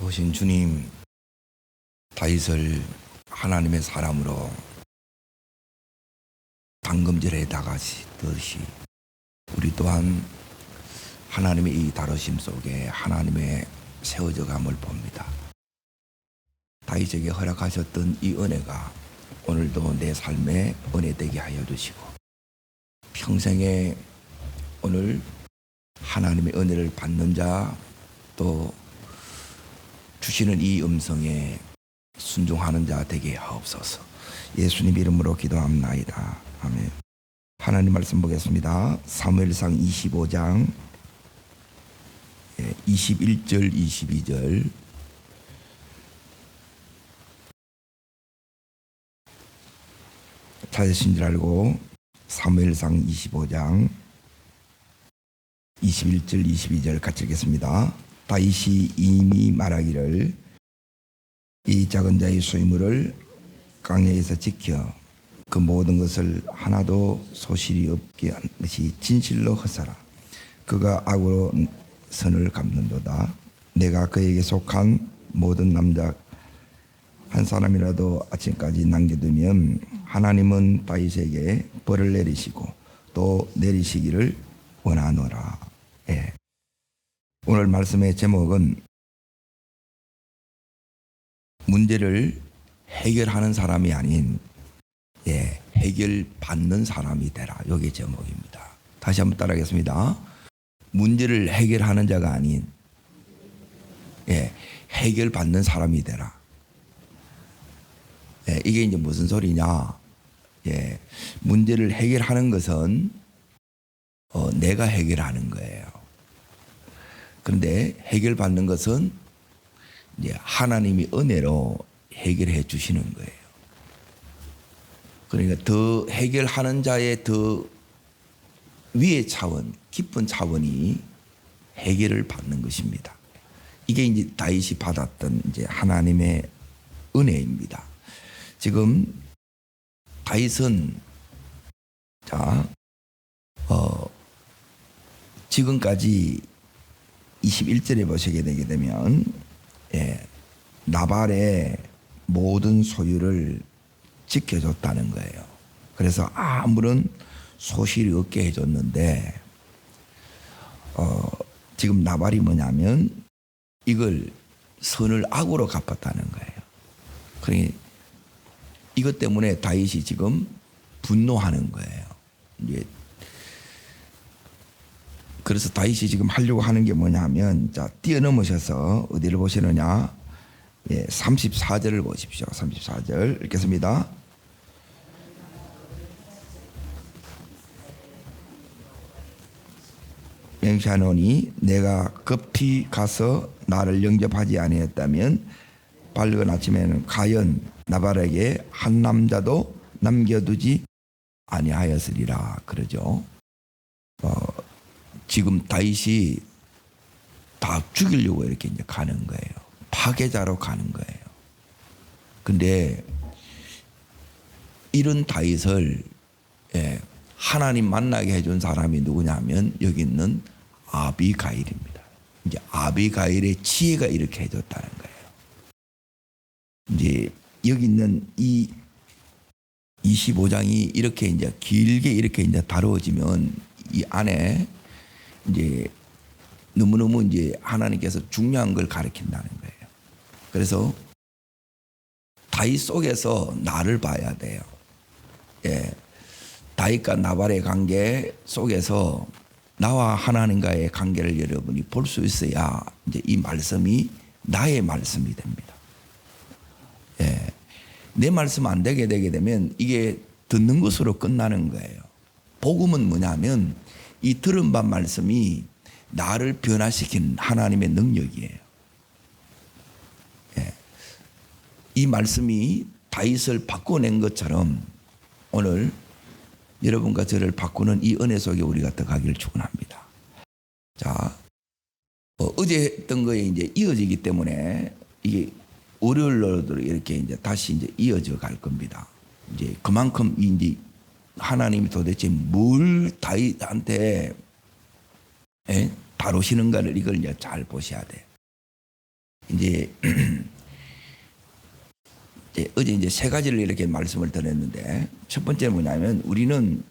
좋으신 주님, 다윗을 하나님의 사람으로 당금질에 다가시듯이 우리 또한 하나님의 이 다루심 속에 하나님의 세워져감을 봅니다. 다윗에게 허락하셨던 이 은혜가 오늘도 내 삶에 은혜 되게 하여 주시고, 평생에 오늘 하나님의 은혜를 받는 자, 또 주시는 이 음성에 순종하는 자 되게 하옵소서. 예수님 이름으로 기도합나이다. 아멘. 하나님 말씀 보겠습니다. 사무엘상 25장 21절 22절. 찾으신 줄 알고 사무엘상 25장 21절 22절 같이 읽겠습니다. 다윗이 이미 말하기를 이 작은 자의 소유물을 광야에서 지켜 그 모든 것을 하나도 소실이 없게 한 것이 진실로 헛사라. 그가 악으로 선을 갚는도다. 내가 그에게 속한 모든 남자 한 사람이라도 아침까지 남겨두면 하나님은 다윗에게 벌을 내리시고 또 내리시기를 원하노라. 예. 오늘 말씀의 제목은 문제를 해결하는 사람이 아닌 해결받는 사람이 되라. 이게 제목입니다. 다시 한번 따라하겠습니다. 문제를 해결하는 자가 아닌 해결받는 사람이 되라. 이게 이제 무슨 소리냐? 문제를 해결하는 것은 내가 해결하는 거예요. 그런데 해결받는 것은 이제 하나님이 은혜로 해결해 주시는 거예요. 그러니까 더 해결하는 자의 더 위의 차원, 깊은 차원이 해결을 받는 것입니다. 이게 이제 다윗이 받았던 이제 하나님의 은혜입니다. 지금 다윗은 지금까지 21절에 보시게 되게 되면 나발의 모든 소유를 지켜줬다는 거예요. 그래서 아무런 소실이 없게 해줬는데 지금 나발이 뭐냐면 이걸 선을 악으로 갚았다는 거예요. 그러니 이것 때문에 다윗이 지금 분노하는 거예요. 이제 그래서 다윗이 지금 하려고 하는 게 뭐냐면, 뛰어넘으셔서 어디를 보시느냐? 34절을 보십시오. 34절 읽겠습니다. 맹세하노니 내가 급히 가서 나를 영접하지 아니했다면 밝은 아침에는 과연 나발에게 한 남자도 남겨두지 아니하였으리라. 그러죠. 지금 다윗이 다 죽이려고 이렇게 이제 가는 거예요. 파괴자로 가는 거예요. 근데 이런 다윗을 하나님 만나게 해준 사람이 누구냐면 여기 있는 아비가일입니다. 이제 아비가일의 지혜가 이렇게 해줬다는 거예요. 이제 여기 있는 이 25장이 이렇게 이제 길게 이렇게 이제 다루어지면 이 안에 이제 너무너무 이제 하나님께서 중요한 걸 가르친다는 거예요. 그래서 다윗 속에서 나를 봐야 돼요. 다윗과 나발의 관계 속에서 나와 하나님과의 관계를 여러분이 볼 수 있어야 이제 이 말씀이 나의 말씀이 됩니다. 내 말씀 안 되게 되면 이게 듣는 것으로 끝나는 거예요. 복음은 뭐냐면 이 들은 바 말씀이 나를 변화시킨 하나님의 능력이에요. 이 말씀이 다윗을 바꿔낸 것처럼 오늘 여러분과 저를 바꾸는 이 은혜 속에 우리가 들어가기를 축원합니다. 자, 어제 했던 거에 이제 이어지기 때문에 이게 월요일로도 이렇게 이제 다시 이제 이어져 갈 겁니다. 이제 그만큼 이제 하나님이 도대체 뭘 다윗한테 다루시는가를 이걸 이제 잘 보셔야 돼요. 이제 어제 이제 세 가지를 이렇게 말씀을 드렸는데, 첫 번째 뭐냐면 우리는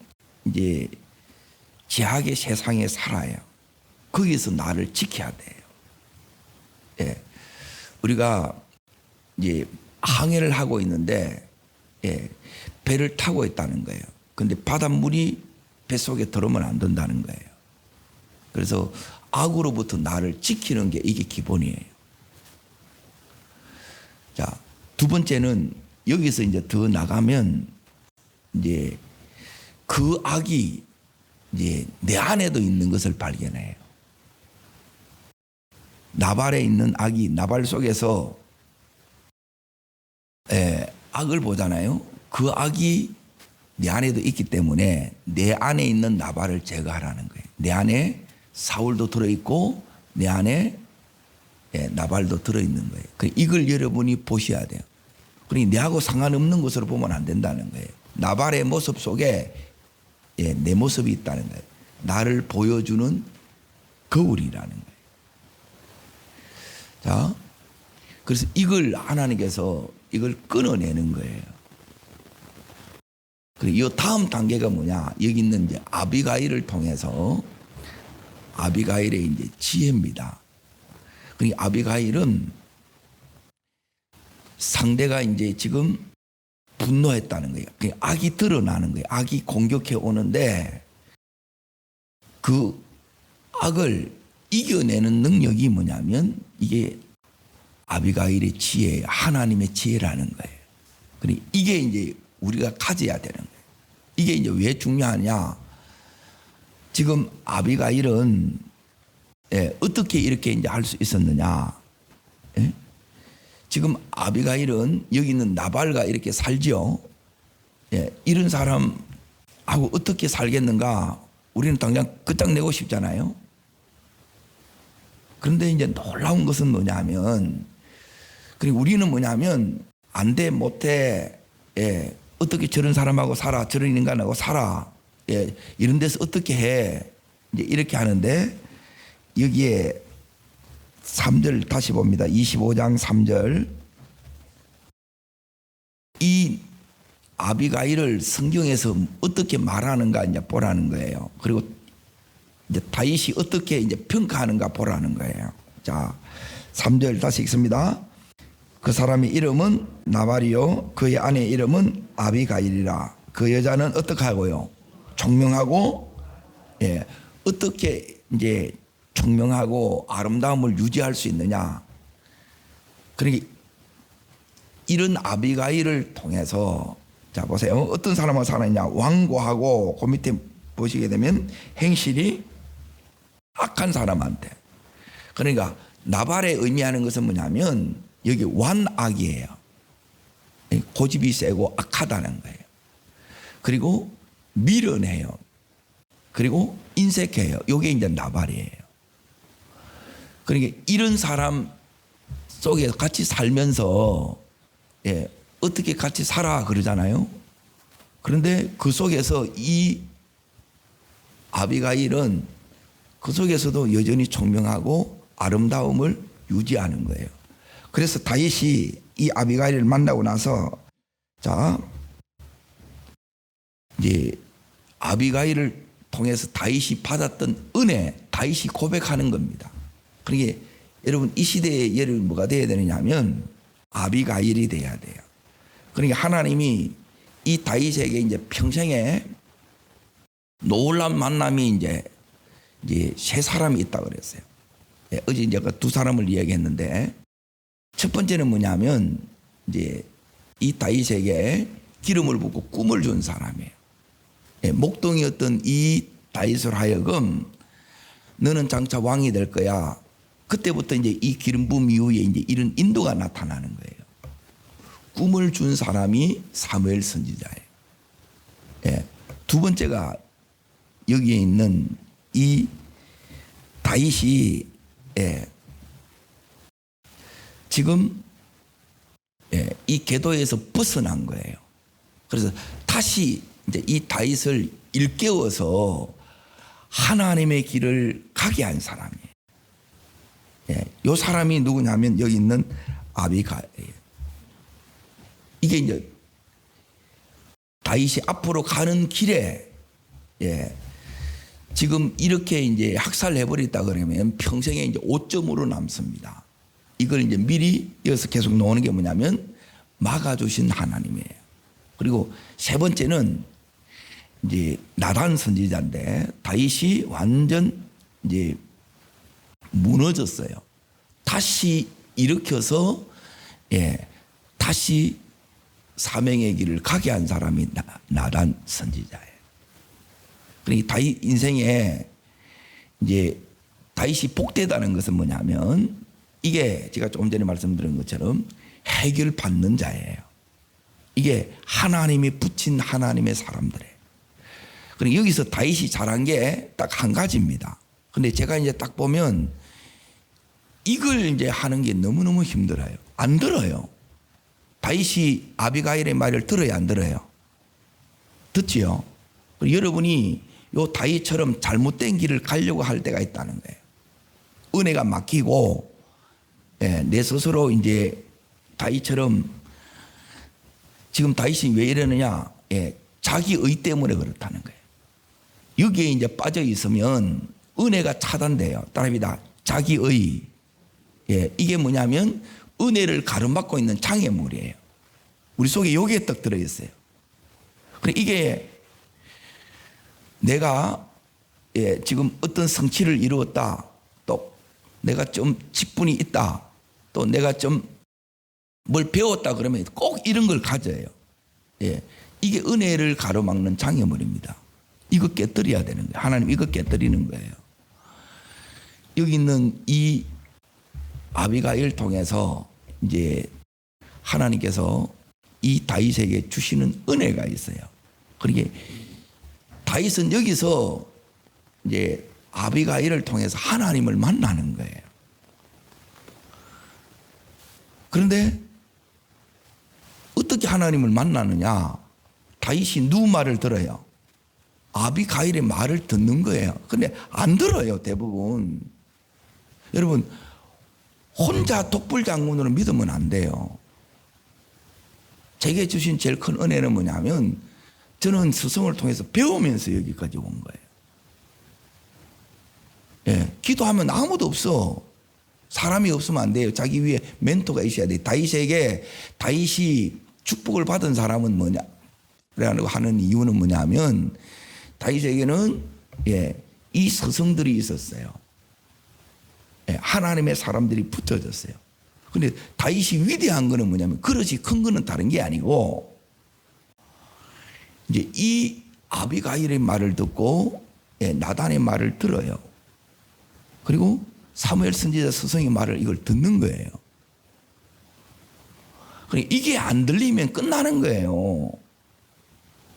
이제 죄악의 세상에 살아요. 거기서 나를 지켜야 돼요. 예. 우리가 이제 항해를 하고 있는데, 예, 배를 타고 있다는 거예요. 근데 바닷물이 뱃속에 들어오면 안 된다는 거예요. 그래서 악으로부터 나를 지키는 게 이게 기본이에요. 자, 두 번째는 여기서 이제 더 나가면 이제 그 악이 이제 내 안에도 있는 것을 발견해요. 나발에 있는 악이 나발 속에서 악을 보잖아요. 그 악이 내 안에도 있기 때문에 내 안에 있는 나발을 제거하라는 거예요. 내 안에 사울도 들어있고 내 안에 나발도 들어있는 거예요. 이걸 여러분이 보셔야 돼요. 그러니 내하고 상관없는 것으로 보면 안 된다는 거예요. 나발의 모습 속에 내 모습이 있다는 거예요. 나를 보여주는 거울이라는 거예요. 자, 그래서 이걸 하나님께서 이걸 끊어내는 거예요. 그리고 이 다음 단계가 뭐냐? 여기 있는 이제 아비가일을 통해서 아비가일의 이제 지혜입니다. 그러니까 아비가일은 상대가 이제 지금 분노했다는 거예요. 악이 드러나는 거예요. 악이 공격해 오는데 그 악을 이겨내는 능력이 뭐냐면 이게 아비가일의 지혜예요. 하나님의 지혜라는 거예요. 그러니까 이게 이제 우리가 가져야 되는 거예요. 이게 이제 왜 중요하냐? 지금 아비가일은 어떻게 이렇게 이제 할 수 있었느냐? 예? 지금 아비가일은 여기 있는 나발과 이렇게 살죠. 이런 사람하고 어떻게 살겠는가? 우리는 당장 끝장내고 싶잖아요. 그런데 이제 놀라운 것은 뭐냐면, 그리고 우리는 뭐냐면 안 돼, 못해, 어떻게 저런 사람하고 살아, 저런 인간하고 살아, 이런 데서 어떻게 해, 이제 이렇게 하는데 여기에 3절 다시 봅니다. 25장 3절. 이 아비가일을 성경에서 어떻게 말하는가 이제 보라는 거예요. 그리고 이제 다윗이 어떻게 이제 평가하는가 보라는 거예요. 자, 3절 다시 읽습니다. 그 사람의 이름은 나발이요 그의 아내의 이름은 아비가일이라. 그 여자는 어떻게 하고요? 총명하고, 어떻게 이제 총명하고 아름다움을 유지할 수 있느냐? 그러니까 이런 아비가일을 통해서, 자 보세요. 어떤 사람하고 살았냐? 완고하고, 그 밑에 보시게 되면 행실이 악한 사람한테. 그러니까 나발에 의미하는 것은 뭐냐면 여기 완악이에요. 고집이 세고 악하다는 거예요. 그리고 미련해요. 그리고 인색해요. 이게 이제 나발이에요. 그러니까 이런 사람 속에 같이 살면서 어떻게 같이 살아 그러잖아요. 그런데 그 속에서 이 아비가일은 그 속에서도 여전히 총명하고 아름다움을 유지하는 거예요. 그래서 다윗이 이 아비가일을 만나고 나서, 자, 이제 아비가일을 통해서 다윗이 받았던 은혜, 다윗이 고백하는 겁니다. 그러니까 여러분 이 시대에 여러분 뭐가 돼야 되느냐면 아비가일이 돼야 돼요. 그러니까 하나님이 이 다윗에게 이제 평생에 놀라운 만남이 이제 세 사람이 있다고 그랬어요. 어제 이제 그 두 사람을 이야기했는데, 첫 번째는 뭐냐면 이제 이 다윗에게 기름을 붓고 꿈을 준 사람이에요. 목동이었던 이 다윗을 하여금 너는 장차 왕이 될 거야. 그때부터 이제 이 기름 부음 이후에 이제 이런 인도가 나타나는 거예요. 꿈을 준 사람이 사무엘 선지자예요. 두 번째가 여기에 있는 이 다윗이 지금 이 궤도에서 벗어난 거예요. 그래서 다시 이제 이 다윗을 일깨워서 하나님의 길을 가게 한 사람이에요. 예, 요 사람이 누구냐면 여기 있는 아비가일. 이게 이제 다윗이 앞으로 가는 길에 예, 지금 이렇게 이제 학살해 버렸다 그러면 평생에 이제 5점으로 남습니다. 이걸 이제 미리 여기서 계속 나오는 게 뭐냐면 막아주신 하나님이에요. 그리고 세 번째는 이제 나단 선지자인데 다윗이 완전 이제 무너졌어요. 다시 일으켜서 예, 다시 사명의 길을 가게 한 사람이 나단 선지자예요. 그러니까 다윗 인생에 이제 다윗이 복되다는 것은 뭐냐면 이게 제가 조금 전에 말씀드린 것처럼 해결받는 자예요. 이게 하나님이 붙인 하나님의 사람들이에요. 그러니까 여기서 다윗이 잘한 게 딱 한 가지입니다. 근데 제가 이제 딱 보면 이걸 이제 하는 게 너무너무 힘들어요. 안 들어요. 다윗이 아비가일의 말을 들어야 안 들어요? 듣지요? 여러분이 요 다윗처럼 잘못된 길을 가려고 할 때가 있다는 거예요. 은혜가 막히고 예, 내 스스로 이제 다윗처럼 지금 다윗이 왜 이러느냐? 예, 자기 의 때문에 그렇다는 거예요. 여기에 이제 빠져 있으면 은혜가 차단돼요. 따라합니다. 자기 의. 예, 이게 뭐냐면 은혜를 가름받고 있는 장애물이에요. 우리 속에 여기에 딱 들어있어요. 그래 이게 내가 예, 지금 어떤 성취를 이루었다. 또 내가 좀 직분이 있다. 또 내가 좀 뭘 배웠다 그러면 꼭 이런 걸 가져요. 예, 이게 은혜를 가로막는 장애물입니다. 이거 깨뜨려야 되는 거예요. 하나님 이거 깨뜨리는 거예요. 여기 있는 이 아비가일 통해서 이제 하나님께서 이 다윗에게 주시는 은혜가 있어요. 그러게 다윗은 여기서 이제 아비가일을 통해서 하나님을 만나는 거예요. 그런데 어떻게 하나님을 만나느냐? 다윗이 누구 말을 들어요? 아비가일의 말을 듣는 거예요. 근데 안 들어요, 대부분. 여러분, 혼자 독불장군으로 믿으면 안 돼요. 제게 주신 제일 큰 은혜는 뭐냐면 저는 스승을 통해서 배우면서 여기까지 온 거예요. 예, 기도하면 아무도 없어. 사람이 없으면 안 돼요. 자기 위에 멘토가 있어야 돼요. 다윗이 축복을 받은 사람은 뭐냐? 라고 하는 이유는 뭐냐면 다윗에게는 예, 이 스승들이 있었어요. 예, 하나님의 사람들이 붙어졌어요. 근데 다윗이 위대한 거는 뭐냐면 그릇이 큰 거는 다른 게 아니고 이제 이 아비가일의 말을 듣고 예, 나단의 말을 들어요. 그리고 사무엘 선지자 스승의 말을 이걸 듣는 거예요. 그러니까 이게 안 들리면 끝나는 거예요.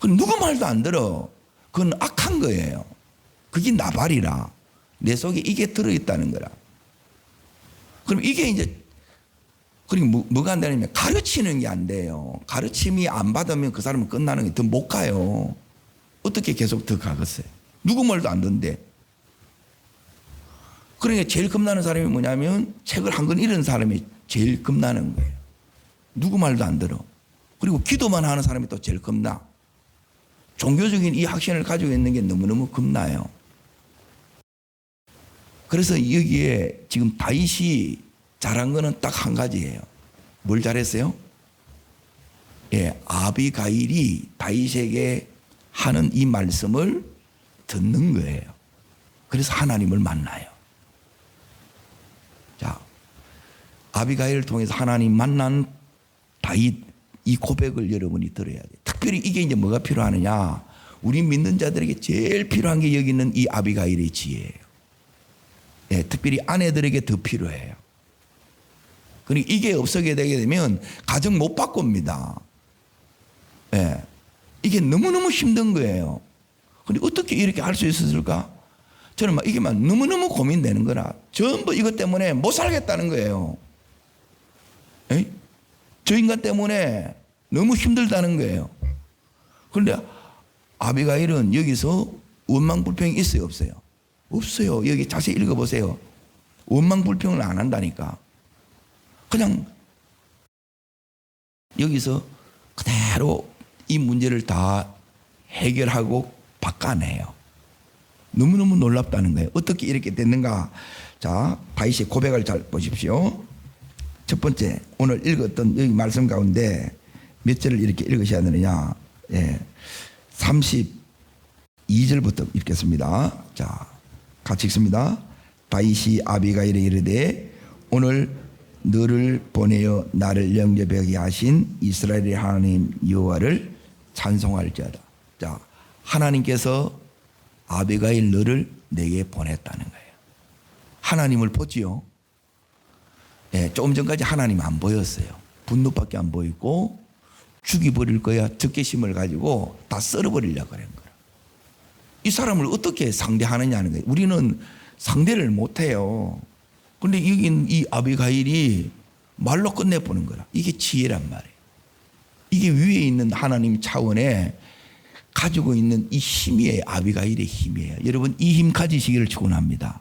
그럼 누구 말도 안 들어. 그건 악한 거예요. 그게 나발이라. 내 속에 이게 들어있다는 거라. 그럼 이게 이제 그리고 뭐가 안 되냐면 가르치는 게 안 돼요. 가르침이 안 받으면 그 사람은 끝나는 게 더 못 가요. 어떻게 계속 더 가겠어요? 누구 말도 안 듣는데. 그러니까 제일 겁나는 사람이 뭐냐면 책을 한 권 잃은 사람이 제일 겁나는 거예요. 누구 말도 안 들어. 그리고 기도만 하는 사람이 또 제일 겁나. 종교적인 이 확신을 가지고 있는 게 너무너무 겁나요. 그래서 여기에 지금 다윗이 잘한 거는 딱 한 가지예요. 뭘 잘했어요? 예, 아비가일이 다윗에게 하는 이 말씀을 듣는 거예요. 그래서 하나님을 만나요. 자, 아비가일을 통해서 하나님 만난 다윗 이 고백을 여러분이 들어야 돼요. 특별히 이게 이제 뭐가 필요하느냐? 우리 믿는 자들에게 제일 필요한 게 여기 있는 이 아비가일의 지혜예요. 예, 특별히 아내들에게 더 필요해요. 그리고 이게 없어게 되게 되면 가정 못 바꿉니다. 예, 이게 너무너무 힘든 거예요. 근데 어떻게 이렇게 할 수 있었을까? 저는 이게 너무너무 고민되는 거라. 전부 이것 때문에 못 살겠다는 거예요. 에? 저 인간 때문에 너무 힘들다는 거예요. 그런데 아비가일은 여기서 원망불평이 있어요, 없어요? 없어요. 여기 자세히 읽어보세요. 원망 불평을 안 한다니까. 그냥 여기서 그대로 이 문제를 다 해결하고 바꿔내요. 너무너무 놀랍다는 거예요. 어떻게 이렇게 됐는가? 자, 다윗의 고백을 잘 보십시오. 첫 번째, 오늘 읽었던 여기 말씀 가운데 몇 절을 이렇게 읽으셔야 되느냐? 32절부터 읽겠습니다. 자, 같이 읽습니다. 다윗이 아비가일에 이르되 오늘 너를 보내어 나를 영접하게 하신 이스라엘의 하나님 여호와를 찬송할지어다. 자, 하나님께서 아비가일 너를 내게 보냈다는 거예요. 하나님을 보지요. 조금 전까지 하나님 안 보였어요. 분노밖에 안 보이고 죽여버릴 거야 적개심을 가지고 다 썰어버리려고 그런 거예요. 이 사람을 어떻게 상대하느냐는 거예요. 우리는 상대를 못해요. 그런데 여긴 이 아비가일이 말로 끝내보는 거라. 이게 지혜란 말이에요. 이게 위에 있는 하나님 차원에 가지고 있는 이 힘이에요. 아비가일의 힘이에요. 여러분 이 힘 가지시기를 축원합니다.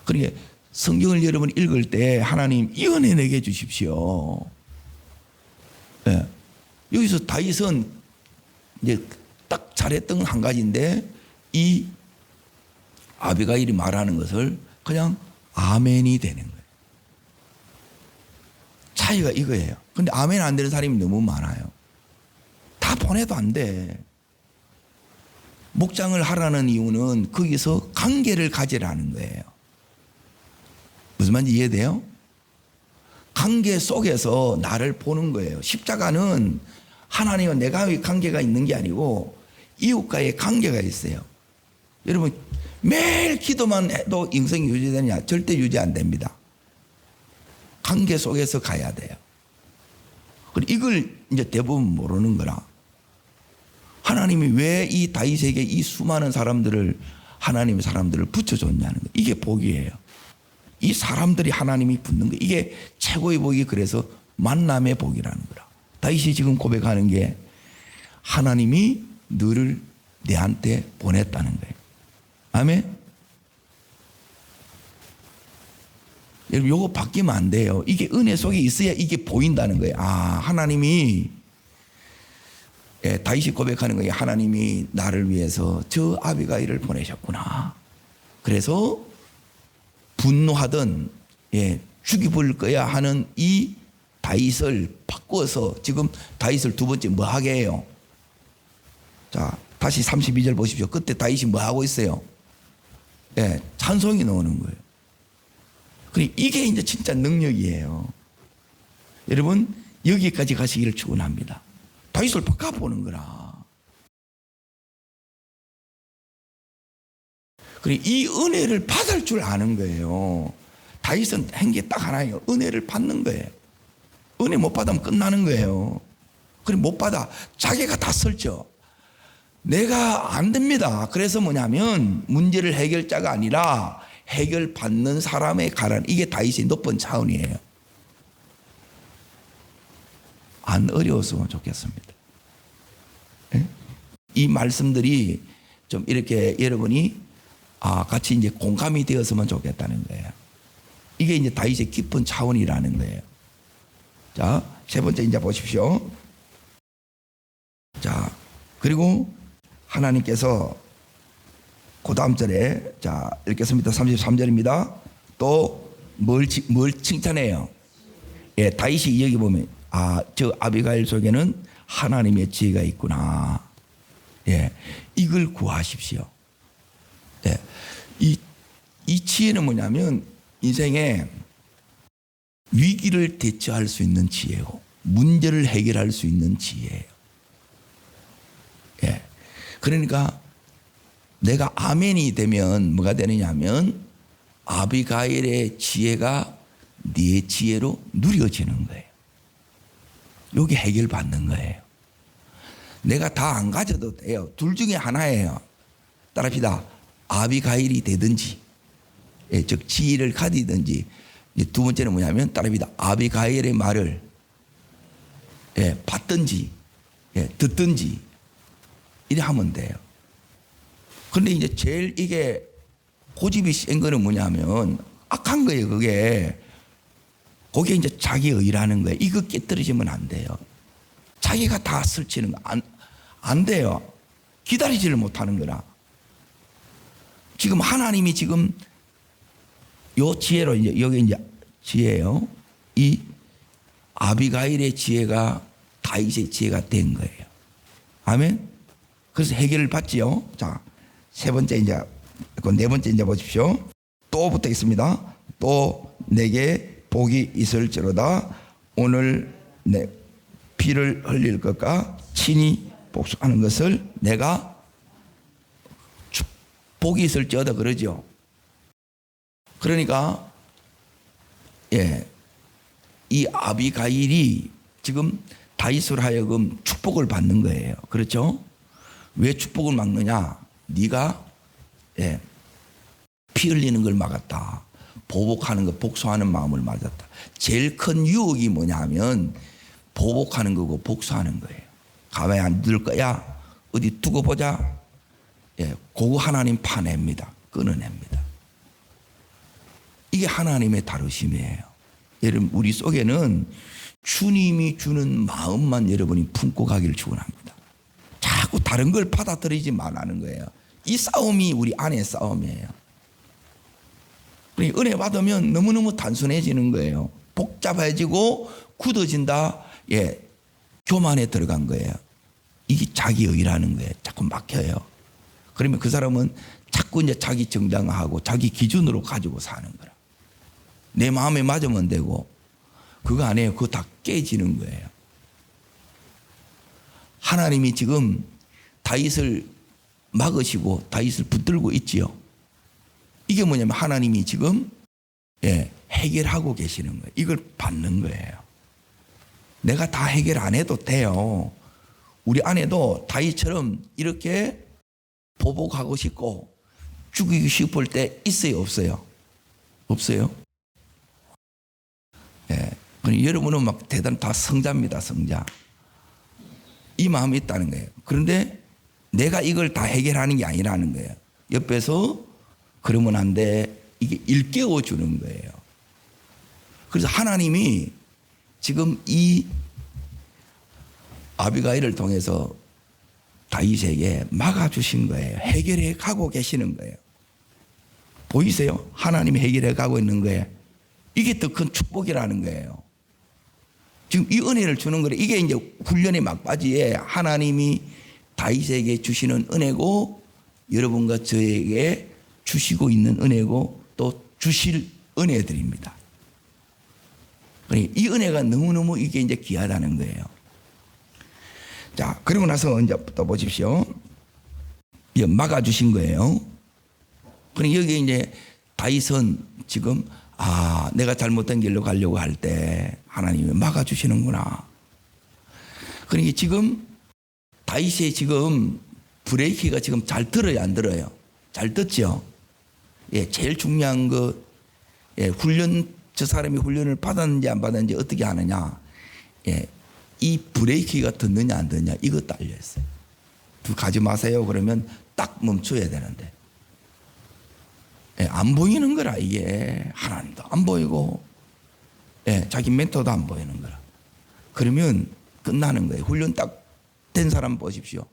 그러니까 성경을 여러분 읽을 때 하나님 이 은혜 내게 주십시오. 네. 여기서 다윗은 이제 딱 잘했던 한 가지인데 이 아비가일이 말하는 것을 그냥 아멘이 되는 거예요. 차이가 이거예요. 근데 아멘 안 되는 사람이 너무 많아요. 다 보내도 안 돼. 목장을 하라는 이유는 거기서 관계를 가지라는 거예요. 무슨 말인지 이해돼요? 관계 속에서 나를 보는 거예요. 십자가는 하나님과 내가의 관계가 있는 게 아니고 이웃과의 관계가 있어요. 여러분 매일 기도만 해도 영성이 유지되느냐? 절대 유지 안 됩니다. 관계 속에서 가야 돼요. 그리고 이걸 이제 대부분 모르는 거라. 하나님이 왜 이 다윗에게 이 수많은 사람들을 하나님의 사람들을 붙여줬냐는 거예요. 이게 복이에요. 이 사람들이 하나님이 붙는 거 이게 최고의 복이 그래서 만남의 복이라는 거라. 다윗이 지금 고백하는 게 하나님이 너를 내한테 보냈다는 거예요. 아멘. 여러분 요거 바뀌면 안 돼요. 이게 은혜 속에 있어야 이게 보인다는 거예요. 아, 하나님이 다윗이 고백하는 거예요. 하나님이 나를 위해서 저 아비가일을 보내셨구나. 그래서 분노하던 죽여버릴 거야 하는 이 다윗을 바꿔서 지금 다윗을 두 번째 뭐 하게 해요? 자, 다시 32절 보십시오. 그때 다윗이 뭐 하고 있어요? 찬송이 나오는 거예요. 그리고 이게 이제 진짜 능력이에요. 여러분 여기까지 가시기를 축원합니다. 다윗을 바꿔보는 거라. 그리고 이 은혜를 받을 줄 아는 거예요. 다윗은 한 게 딱 하나예요. 은혜를 받는 거예요. 은혜 못 받으면 끝나는 거예요. 그리고 못 받아 자기가 다 설죠. 내가 안 됩니다. 그래서 뭐냐면 문제를 해결자가 아니라 해결받는 사람의 가란. 이게 다윗의 높은 차원이에요. 안 어려웠으면 좋겠습니다. 이 말씀들이 좀 이렇게 여러분이 같이 이제 공감이 되었으면 좋겠다는 거예요. 이게 이제 다윗의 깊은 차원이라는 거예요. 자, 세 번째 이제 보십시오. 자, 그리고 하나님께서 그 다음 절에 자 읽겠습니다. 33절입니다. 또 뭘 칭찬해요? 다윗이 여기 보면 저 아비가일 속에는 하나님의 지혜가 있구나. 이걸 구하십시오. 이 지혜는 뭐냐면 인생에 위기를 대처할 수 있는 지혜고 문제를 해결할 수 있는 지혜예요. 그러니까 내가 아멘이 되면 뭐가 되느냐면 아비가일의 지혜가 네 지혜로 누려지는 거예요. 여기 해결받는 거예요. 내가 다 안 가져도 돼요. 둘 중에 하나예요. 따라합시다. 아비가일이 되든지 즉 지혜를 가지든지. 두 번째는 뭐냐면 따라합시다. 아비가일의 말을 받든지 듣든지 이래 하면 돼요. 그런데 이제 제일 이게 고집이 센 거는 뭐냐면 악한 거예요. 그게 이제 자기 의라는 거예요. 이거 깨뜨리시면 안 돼요. 자기가 다 설치는 거 안 돼요. 기다리지를 못하는 거라. 지금 하나님이 지금 요 지혜로 이제 여기 이제 지혜예요. 이 아비가일의 지혜가 다윗의 지혜가 된 거예요. 아멘. 그래서 해결을 받지요. 자, 세 번째 이제 네 번째 이제 보십시오. 또 붙어 있습니다. 또 내게 복이 있을지로다. 오늘 내 피를 흘릴 것과 친히 복수하는 것을 내가 복이 있을지어다 그러죠. 그러니까 이 아비가일이 지금 다윗으로 하여금 축복을 받는 거예요. 그렇죠? 왜 축복을 막느냐? 네가 피 흘리는 걸 막았다. 보복하는 거, 복수하는 마음을 맞았다. 제일 큰 유혹이 뭐냐면 보복하는 거고 복수하는 거예요. 가만히 안 둘 거야? 어디 두고 보자. 그거 하나님 파냅니다. 끊어냅니다. 이게 하나님의 다루심이에요. 여러분, 우리 속에는 주님이 주는 마음만 여러분이 품고 가기를 축원합니다. 자꾸 다른 걸 받아들이지 말라는 거예요. 이 싸움이 우리 안의 싸움이에요. 은혜 받으면 너무너무 단순해지는 거예요. 복잡해지고 굳어진다. 교만에 들어간 거예요. 이게 자기 의라는 거예요. 자꾸 막혀요. 그러면 그 사람은 자꾸 이제 자기 정당화하고 자기 기준으로 가지고 사는 거라. 내 마음에 맞으면 되고 그거 아니에요. 그거 다 깨지는 거예요. 하나님이 지금 다윗을 막으시고 다윗을 붙들고 있지요. 이게 뭐냐면 하나님이 지금 해결하고 계시는 거예요. 이걸 받는 거예요. 내가 다 해결 안 해도 돼요. 우리 안에도 다윗처럼 이렇게 보복하고 싶고 죽이고 싶을 때 있어요, 없어요? 없어요? 여러분은 막 대단 다 성자입니다, 성자. 이 마음이 있다는 거예요. 그런데 내가 이걸 다 해결하는 게 아니라는 거예요. 옆에서 그러면 안 돼. 이게 일깨워 주는 거예요. 그래서 하나님이 지금 이 아비가일을 통해서 다윗에게 막아주신 거예요. 해결해 가고 계시는 거예요. 보이세요? 하나님이 해결해 가고 있는 거예요. 이게 더 큰 축복이라는 거예요. 지금 이 은혜를 주는 거예요. 이게 이제 훈련의 막바지에 하나님이 다윗에게 주시는 은혜고 여러분과 저에게 주시고 있는 은혜고 또 주실 은혜들입니다. 이 은혜가 너무너무 이게 이제 귀하다는 거예요. 자, 그리고 나서 이제 또 보십시오. 막아주신 거예요. 그러니까 여기 이제 다윗은 지금 내가 잘못된 길로 가려고 할 때 하나님이 막아주시는구나. 그러니까 지금 다윗의 지금 브레이크가 지금 잘 들어요, 안 들어요? 잘 듣죠? 제일 중요한 거, 훈련, 저 사람이 훈련을 받았는지 안 받았는지 어떻게 하느냐. 이 브레이크가 듣느냐 안 듣느냐 이거 딸려있어요. 가지 마세요. 그러면 딱 멈춰야 되는데. 안 보이는 거라 이게. 하나님도 안 보이고 자기 멘토도 안 보이는 거라. 그러면 끝나는 거예요. 훈련 딱 된 사람 보십시오.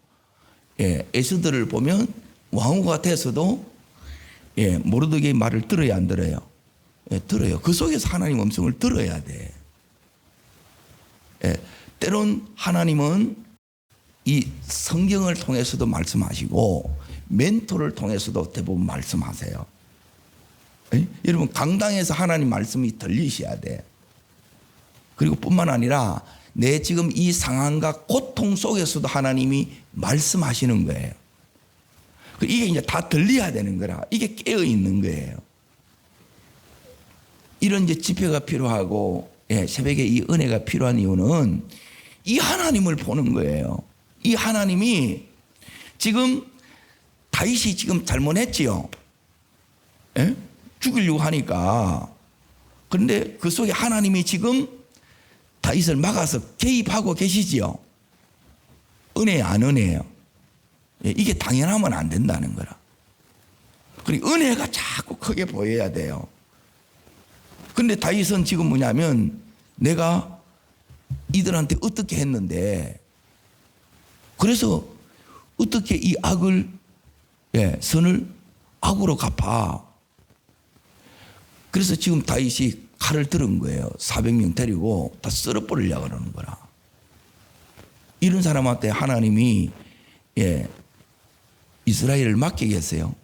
에스더를 보면 왕후 같아서도 모르드게의 말을 들어야 안 들어요? 들어요. 그 속에서 하나님 음성을 들어야 돼. 때론 하나님은 이 성경을 통해서도 말씀하시고 멘토를 통해서도 대부분 말씀하세요. 여러분 강당에서 하나님 말씀이 들리셔야 돼. 그리고 뿐만 아니라 내 지금 이 상황과 고통 속에서도 하나님이 말씀하시는 거예요. 이게 이제 다 들려야 되는 거라. 이게 깨어 있는 거예요. 이런 이제 집회가 필요하고 새벽에 이 은혜가 필요한 이유는 이 하나님을 보는 거예요. 이 하나님이 지금 다윗이 지금 잘못했지요. 죽이려고 하니까. 그런데 그 속에 하나님이 지금 다윗을 막아서 개입하고 계시지요. 은혜 안 은혜예요. 이게 당연하면 안 된다는 거라. 그리고 은혜가 자꾸 크게 보여야 돼요. 근데 다윗은 지금 뭐냐면 내가 이들한테 어떻게 했는데 그래서 어떻게 이 악을 선을 악으로 갚아. 그래서 지금 다윗이 칼을 들은 거예요. 400명 데리고 다 썰어버리려고 그러는 거라. 이런 사람한테 하나님이 이스라엘을 맡기겠어요?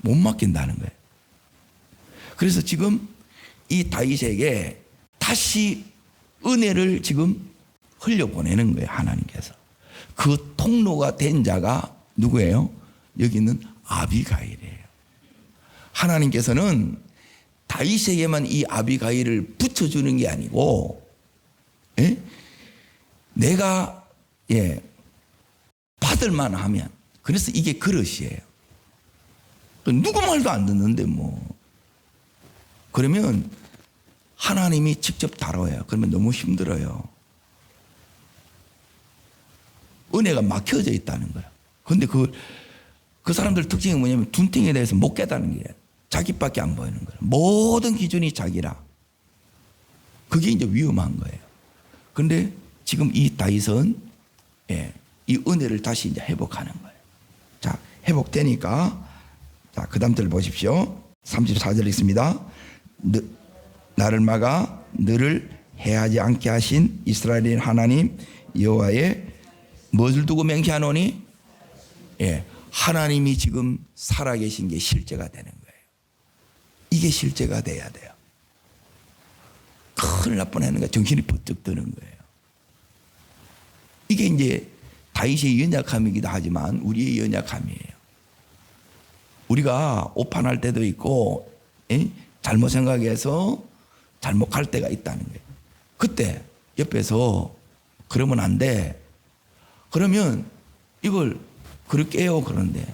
못 맡긴다는 거예요. 그래서 지금 이 다윗에게 다시 은혜를 지금 흘려보내는 거예요. 하나님께서. 그 통로가 된 자가 누구예요? 여기는 아비가일이에요. 하나님께서는 다윗에게만 이 아비가일을 붙여주는 게 아니고 내가 받을만 하면, 그래서 이게 그릇이에요. 누구 말도 안 듣는데 뭐 그러면 하나님이 직접 다뤄요. 그러면 너무 힘들어요. 은혜가 막혀져 있다는 거예요. 그런데 그 사람들 특징이 뭐냐면 둔탱에 대해서 못 깨닫는 게 자기밖에 안 보이는 거예요. 모든 기준이 자기라. 그게 이제 위험한 거예요. 그런데 지금 이 다윗은 이 은혜를 다시 이제 회복하는 거예요. 자, 회복되니까 자, 그 다음 절 보십시오. 34절 읽습니다. 나를 막아 너를 해하지 않게 하신 이스라엘의 하나님 여호와의 무엇을 두고 맹세하노니? 하나님이 지금 살아계신 게 실제가 되는 거예요. 이게 실제가 돼야 돼요. 큰일 날 뻔하는 거예요. 정신이 번쩍 드는 거예요. 이게 이제 다윗의 연약함이기도 하지만 우리의 연약함이에요. 우리가 오판할 때도 있고 잘못 생각해서 잘못할 때가 있다는 거예요. 그때 옆에서 그러면 안 돼. 그러면 이걸 그렇게 해요. 그런데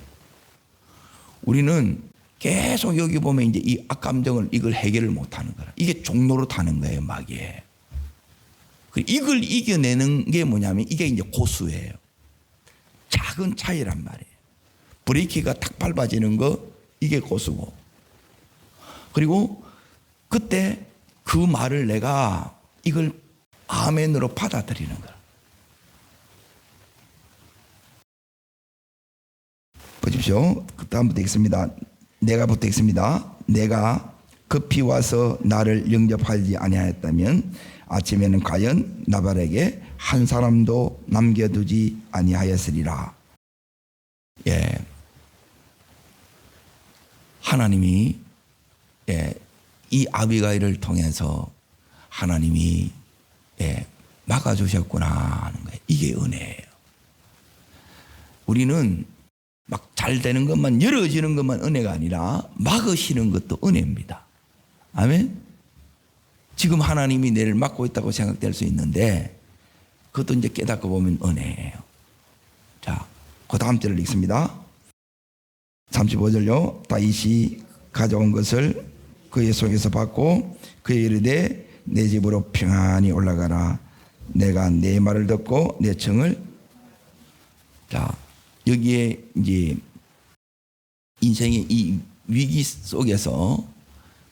우리는 계속 여기 보면 이제 이 악감정을 이걸 해결을 못 하는 거라. 이게 종로로 타는 거예요. 마귀에. 이걸 이겨내는 게 뭐냐면 이게 이제 고수예요. 작은 차이란 말이에요. 브레이크가 탁 밟아지는 거 이게 고수고. 그리고 그때 그 말을 내가 이걸 아멘으로 받아들이는 거야. 보십시오. 그 다음부터 읽습니다. 내가 부터 읽습니다. 내가 급히 와서 나를 영접하지 아니하였다면 아침에는 과연 나발에게 한 사람도 남겨두지 아니하였으리라. 하나님이 이 아비가일을 통해서 하나님이 막아주셨구나 하는 거예요. 이게 은혜예요. 우리는 막 잘 되는 것만, 열어지는 것만 은혜가 아니라 막으시는 것도 은혜입니다. 아멘. 지금 하나님이 내를 막고 있다고 생각될 수 있는데 그것도 이제 깨닫고 보면 은혜예요. 자, 그 다음 절을 읽습니다. 35절요. 다윗이 가져온 것을 그의 속에서 받고 그의 이르되 내 집으로 평안히 올라가라. 내가 내 말을 듣고 내 청을. 자, 여기에 이제 인생의 이 위기 속에서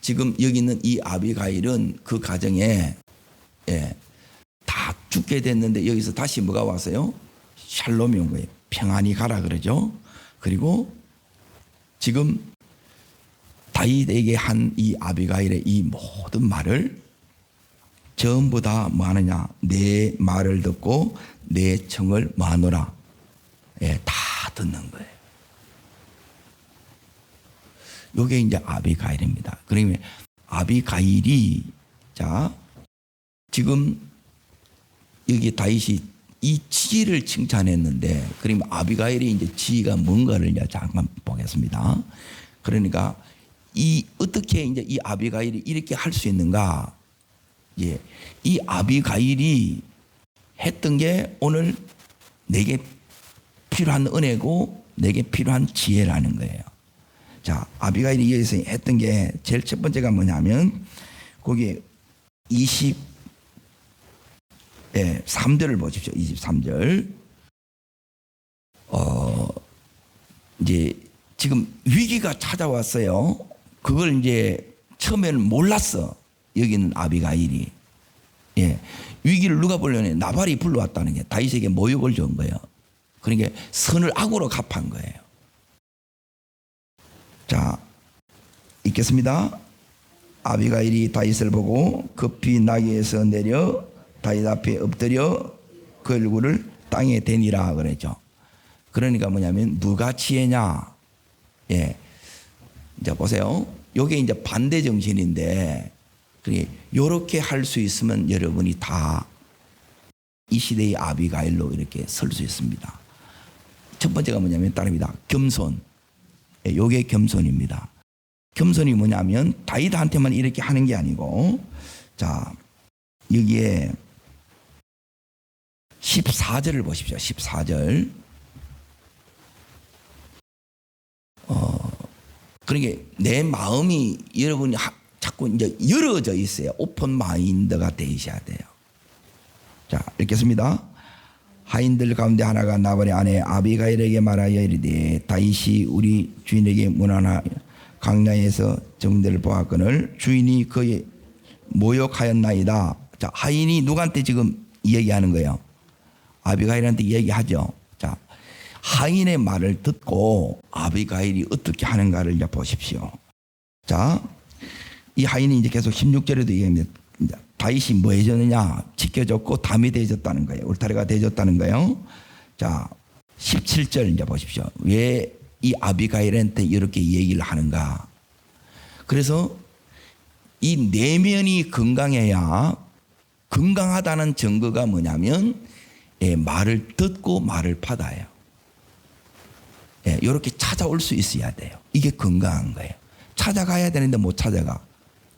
지금 여기 있는 이 아비가일은 그 가정에 다 죽게 됐는데 여기서 다시 뭐가 왔어요? 샬롬이 온 거예요. 평안히 가라 그러죠. 그리고 지금 다윗에게 한 이 아비가일의 이 모든 말을 전부 다 뭐 하느냐? 내 말을 듣고 내 청을 뭐 하노라? 다 듣는 거예요. 요게 이제 아비가일입니다. 그러면 아비가일이 자 지금 여기 다윗이 이 지혜를 칭찬했는데 그러면 아비가일이 이제 지혜가 뭔가를 이제 잠깐 보겠습니다. 그러니까 이 어떻게 이제 이 아비가일이 이렇게 할 수 있는가? 이 아비가일이 했던 게 오늘 내게 필요한 은혜고 내게 필요한 지혜라는 거예요. 자, 아비가일이 여기서 했던 게 제일 첫 번째가 뭐냐면 거기 23절을 보십시오. 23절. 이제 지금 위기가 찾아왔어요. 그걸 이제 처음에는 몰랐어. 여기는 아비가일이. 예. 위기를 누가 불러내? 나발이 불러왔다는 게 다윗에게 모욕을 준 거예요. 그러니까 선을 악으로 갚은 거예요. 자, 읽겠습니다. 아비가일이 다윗을 보고 급히 나귀에서 내려 다윗 앞에 엎드려 그 얼굴을 땅에 대니라 그랬죠. 그러니까 뭐냐면 누가 지혜냐? 예. 이제 보세요. 요게 이제 반대 정신인데, 요렇게 할 수 있으면 여러분이 다 이 시대의 아비가일로 이렇게 설 수 있습니다. 첫 번째가 뭐냐면 따릅니다. 겸손. 예, 요게 겸손입니다. 겸손이 뭐냐면 다윗한테만 이렇게 하는 게 아니고, 자, 여기에 14절을 보십시오. 14절. 그러니까 내 마음이 여러분이 자꾸 이제 열어져 있어요. 오픈 마인드가 되셔야 돼요. 자, 읽겠습니다. 하인들 가운데 하나가 나발의 아내 아비가일에게 말하여 이르되 다윗이 우리 주인에게 문하나 강야에서 정대를 보았거늘 주인이 그의 모욕하였나이다. 자, 하인이 누구한테 지금 얘기하는 거예요? 아비가일한테 얘기하죠. 자, 하인의 말을 듣고 아비가일이 어떻게 하는가를 이제 보십시오. 자, 이 하인이 이제 계속 16절에도 얘기합니다. 다윗이 뭐 해줬느냐? 지켜줬고 담이 되어졌다는 거예요. 울타리가 되어졌다는 거예요. 자, 17절 이제 보십시오. 왜 이 아비가일한테 이렇게 얘기를 하는가? 그래서 이 내면이 건강해야, 건강하다는 증거가 뭐냐면 말을 듣고 말을 받아요. 이렇게 찾아올 수 있어야 돼요. 이게 건강한 거예요. 찾아가야 되는데 못 찾아가.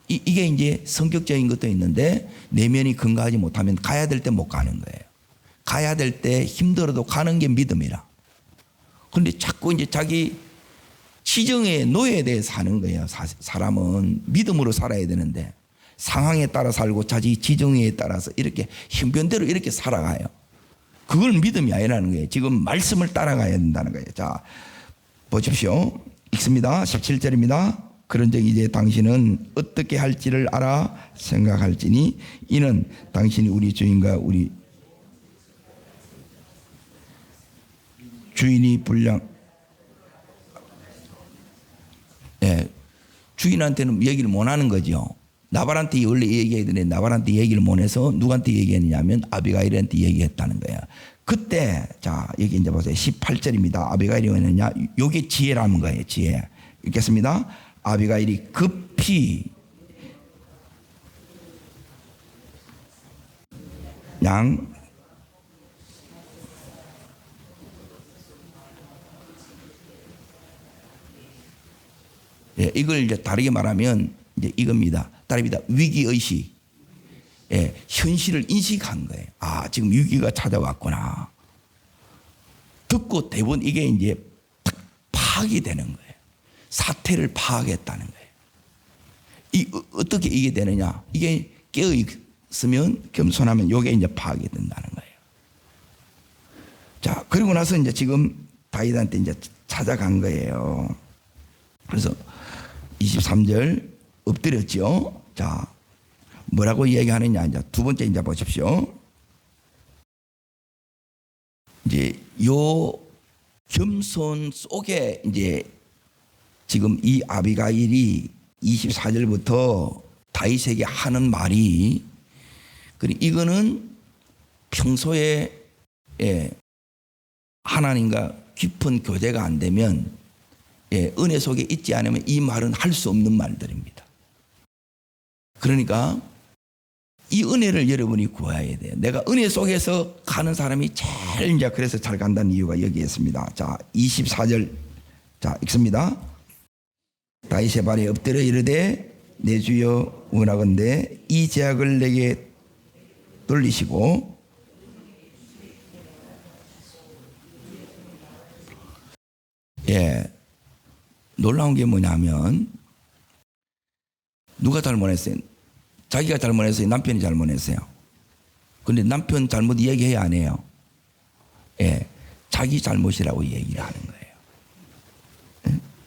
이게 이제 성격적인 것도 있는데 내면이 건강하지 못하면 가야 될 때 못 가는 거예요. 가야 될 때 힘들어도 가는 게 믿음이라. 그런데 자꾸 이제 자기 지정의 노예에 대해 사는 거예요. 사람은 믿음으로 살아야 되는데 상황에 따라 살고 자기 지정에 따라서 이렇게 형편대로 이렇게 살아가요. 그걸 믿음이 아니라는 거예요. 지금 말씀을 따라가야 된다는 거예요. 자, 보십시오. 읽습니다. 17절입니다. 그런즉 이제 당신은 어떻게 할지를 알아 생각할지니 이는 당신이 우리 주인과 우리 주인이 주인한테는 얘기를 못 하는 거죠. 나발한테 원래 얘기해야 되는데 나발한테 얘기를 못 해서 누구한테 얘기했냐면 아비가일한테 얘기했다는 거예요. 그때 자, 여기 이제 보세요. 18절입니다. 아비가일이 뭐냐? 요게 지혜라는 거예요. 지혜. 읽겠습니다. 아비가일이 급히 이걸 이제 다르게 말하면 이제 이겁니다. 다릅니다. 위기의식. 현실을 인식한 거예요. 아, 지금 위기가 찾아왔구나. 듣고 대부분 이게 이제 파악이 되는 거예요. 사태를 파악했다는 거예요. 어떻게 이게 되느냐? 이게 깨어 있으면 겸손하면 이게 이제 파악이 된다는 거예요. 자, 그리고 나서 이제 지금 다윗한테 이제 찾아간 거예요. 그래서 23절 엎드렸죠. 자, 뭐라고 얘기하느냐? 이제 두 번째 이제 보십시오. 이제 요 겸손 속에 이제 지금 이 아비가일이 24절부터 다윗에게 하는 말이, 그리고 이거는 평소에 하나님과 깊은 교제가 안 되면 은혜 속에 있지 않으면 이 말은 할 수 없는 말들입니다. 그러니까 이 은혜를 여러분이 구해야 돼요. 내가 은혜 속에서 가는 사람이 제일 이제 그래서 잘 간다는 이유가 여기에 있습니다. 자, 24절 자, 읽습니다. 다윗의 발에 엎드려 이르되 내 주여 원하건대 이 제약을 내게 돌리시고 놀라운 게 뭐냐면 누가 잘못했어요? 자기가 잘못했어요? 남편이 잘못했어요? 근데 남편 잘못 얘기해야 안 해요? 자기 잘못이라고 얘기를 하는 거예요.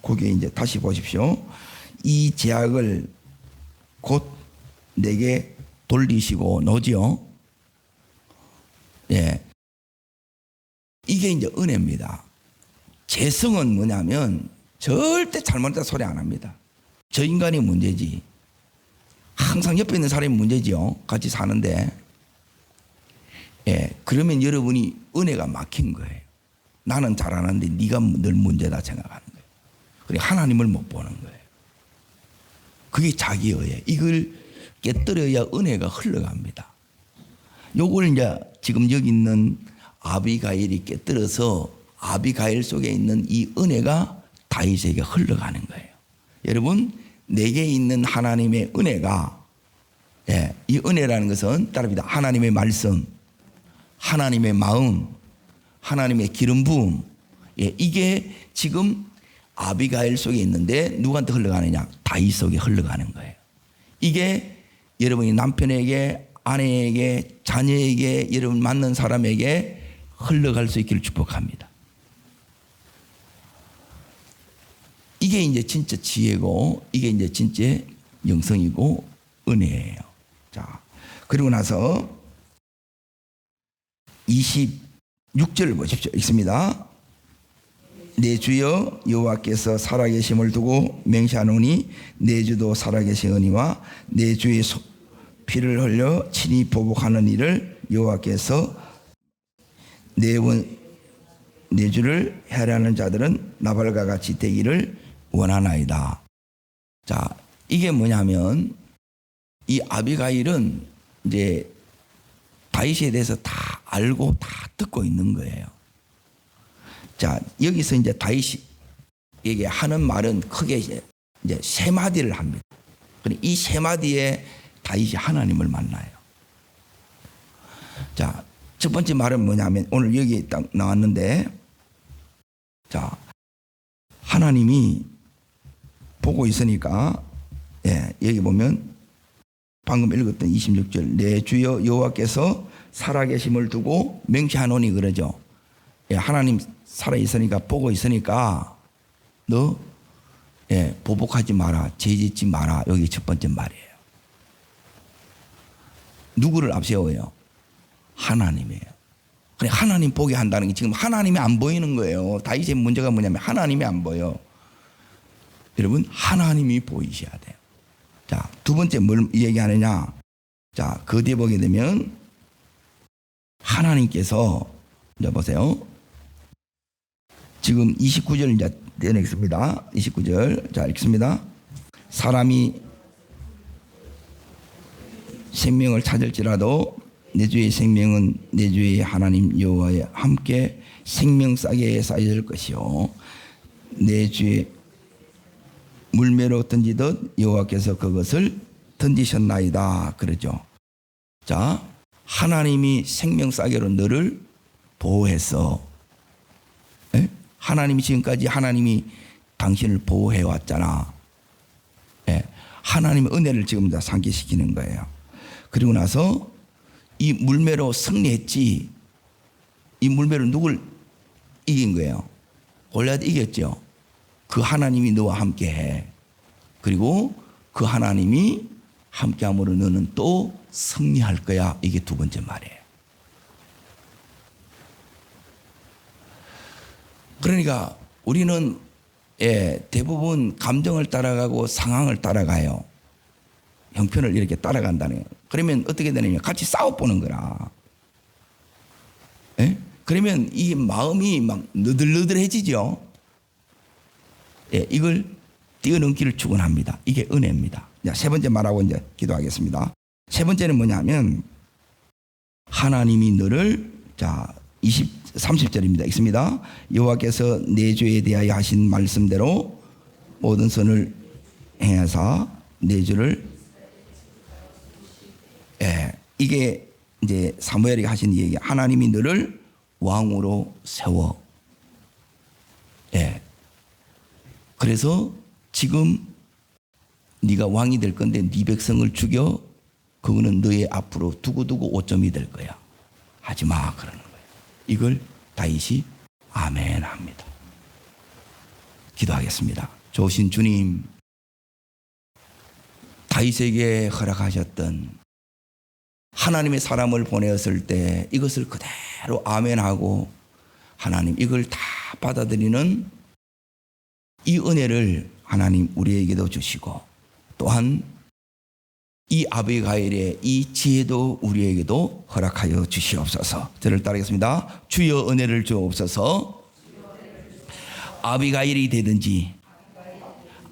거기에 이제 다시 보십시오. 이 제약을 곧 내게 돌리시고 노지요. 예. 이게 이제 은혜입니다. 재성은 뭐냐면 절대 잘못했다 소리 안 합니다. 저 인간이 문제지. 항상 옆에 있는 사람이 문제지요. 같이 사는데. 예. 그러면 여러분이 은혜가 막힌 거예요. 나는 잘하는데 네가 늘 문제다 생각하는 거예요. 그리고 하나님을 못 보는 거예요. 그게 자기의해. 이걸 깨뜨려야 은혜가 흘러갑니다. 요걸 이제 지금 여기 있는 아비가일이 깨뜨려서 아비가일 속에 있는 이 은혜가 다윗에게 흘러가는 거예요. 여러분, 내게 있는 하나님의 은혜가, 예, 이 은혜라는 것은 따릅니다. 하나님의 말씀, 하나님의 마음, 하나님의 기름 부음, 예, 이게 지금 아비가일 속에 있는데 누구한테 흘러가느냐? 다윗 속에 흘러가는 거예요. 이게 여러분이 남편에게, 아내에게, 자녀에게, 여러분 맞는 사람에게 흘러갈 수 있기를 축복합니다. 이게 이제 진짜 지혜고, 이게 이제 진짜 영성이고 은혜예요. 자, 그리고 나서 26절 보십시오. 읽습니다. 내 주여 여호와께서 살아계심을 두고 맹세하노니 내 주도 살아계시거니와 내 주의 피를 흘려 친히 보복하는 일을 여호와께서 내 주를 해하려는 자들은 나발과 같이 되기를 원하나이다. 자, 이게 뭐냐면 이 아비가일은 이제 다윗에 대해서 다 알고 다 듣고 있는 거예요. 자, 여기서 이제 다윗에게 하는 말은 크게 이제 세 마디를 합니다. 이 세 마디에 다윗이 하나님을 만나요. 자, 첫 번째 말은 뭐냐면 오늘 여기 딱 나왔는데, 자, 하나님이 보고 있으니까, 예, 여기 보면 방금 읽었던 26절, 내 주여 여호와께서 살아계심을 두고 맹세하노니 그러죠. 예, 하나님 살아있으니까 보고 있으니까 너, 예, 보복하지 마라, 죄짓지 마라. 여기 첫 번째 말이에요. 누구를 앞세워요? 하나님이에요. 그래, 하나님 보게 한다는 게 지금 하나님이 안 보이는 거예요. 다윗의 문제가 뭐냐면 하나님이 안 보여. 여러분, 하나님이 보이셔야 돼요. 자, 두 번째 뭘 얘기하느냐? 자, 그 뒤에 보게 되면 하나님께서, 이제 보세요. 지금 29절 이제 내놓겠습니다. 29절. 자, 읽습니다. 사람이 생명을 찾을지라도 내 주의 생명은 내 주의 하나님 여호와와 함께 생명싸게 쌓여질 것이요 내 주의 물매로 던지듯 여호와께서 그것을 던지셨나이다. 그러죠. 자, 하나님이 생명싸개로 너를 보호했어. 에? 하나님이 지금까지 하나님이 당신을 보호해 왔잖아. 예. 하나님의 은혜를 지금 다 상기시키는 거예요. 그리고 나서 이 물매로 승리했지. 이 물매로 누굴 이긴 거예요? 골리앗 이겼죠. 그 하나님이 너와 함께해. 그리고 그 하나님이 함께함으로 너는 또 승리할 거야. 이게 두 번째 말이에요. 그러니까 우리는, 예, 대부분 감정을 따라가고 상황을 따라가요. 형편을 이렇게 따라간다는 거예요. 그러면 어떻게 되느냐? 같이 싸워보는 거라. 예? 그러면 이 마음이 막 너들너들해지죠. 예, 이걸 뛰어넘기를 축원합니다. 이게 은혜입니다. 자, 세 번째 말하고 이제 기도하겠습니다. 세 번째는 뭐냐면 하나님이 너를, 자, 30절입니다. 읽습니다. 여호와께서 내 죄에 대하여 하신 말씀대로 모든 선을 행하사 내 죄를, 예, 이게 이제 사무엘이 하신 얘기. 하나님이 너를 왕으로 세워. 예. 그래서 지금 네가 왕이 될 건데 네 백성을 죽여. 그거는 너의 앞으로 두고두고 오점이 될 거야. 하지 마. 그러는 거예요. 이걸 다윗이 아멘 합니다. 기도하겠습니다. 좋으신 주님, 다윗에게 허락하셨던 하나님의 사람을 보내었을 때 이것을 그대로 아멘하고 하나님 이걸 다 받아들이는 이 은혜를 하나님 우리에게도 주시고 또한 이 아비가일의 이 지혜도 우리에게도 허락하여 주시옵소서. 저를 따르겠습니다. 주여 은혜를 주옵소서. 아비가일이 되든지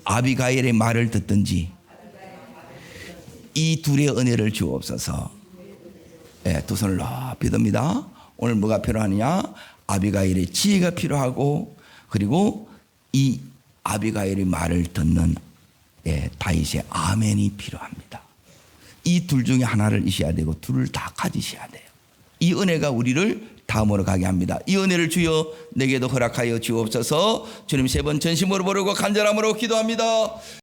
아비가일의 말을 듣든지 이 둘의 은혜를 주옵소서. 네, 두 손을 높이 듭니다. 오늘 뭐가 필요하느냐? 아비가일의 지혜가 필요하고 그리고 이 아비가일의 말을 듣는 다윗의 아멘이 필요합니다. 이 둘 중에 하나를 이셔야 되고 둘을 다 가지셔야 돼요. 이 은혜가 우리를 다음으로 가게 합니다. 이 은혜를 주여 내게도 허락하여 주옵소서. 주님 세 번 전심으로 부르고 간절함으로 기도합니다.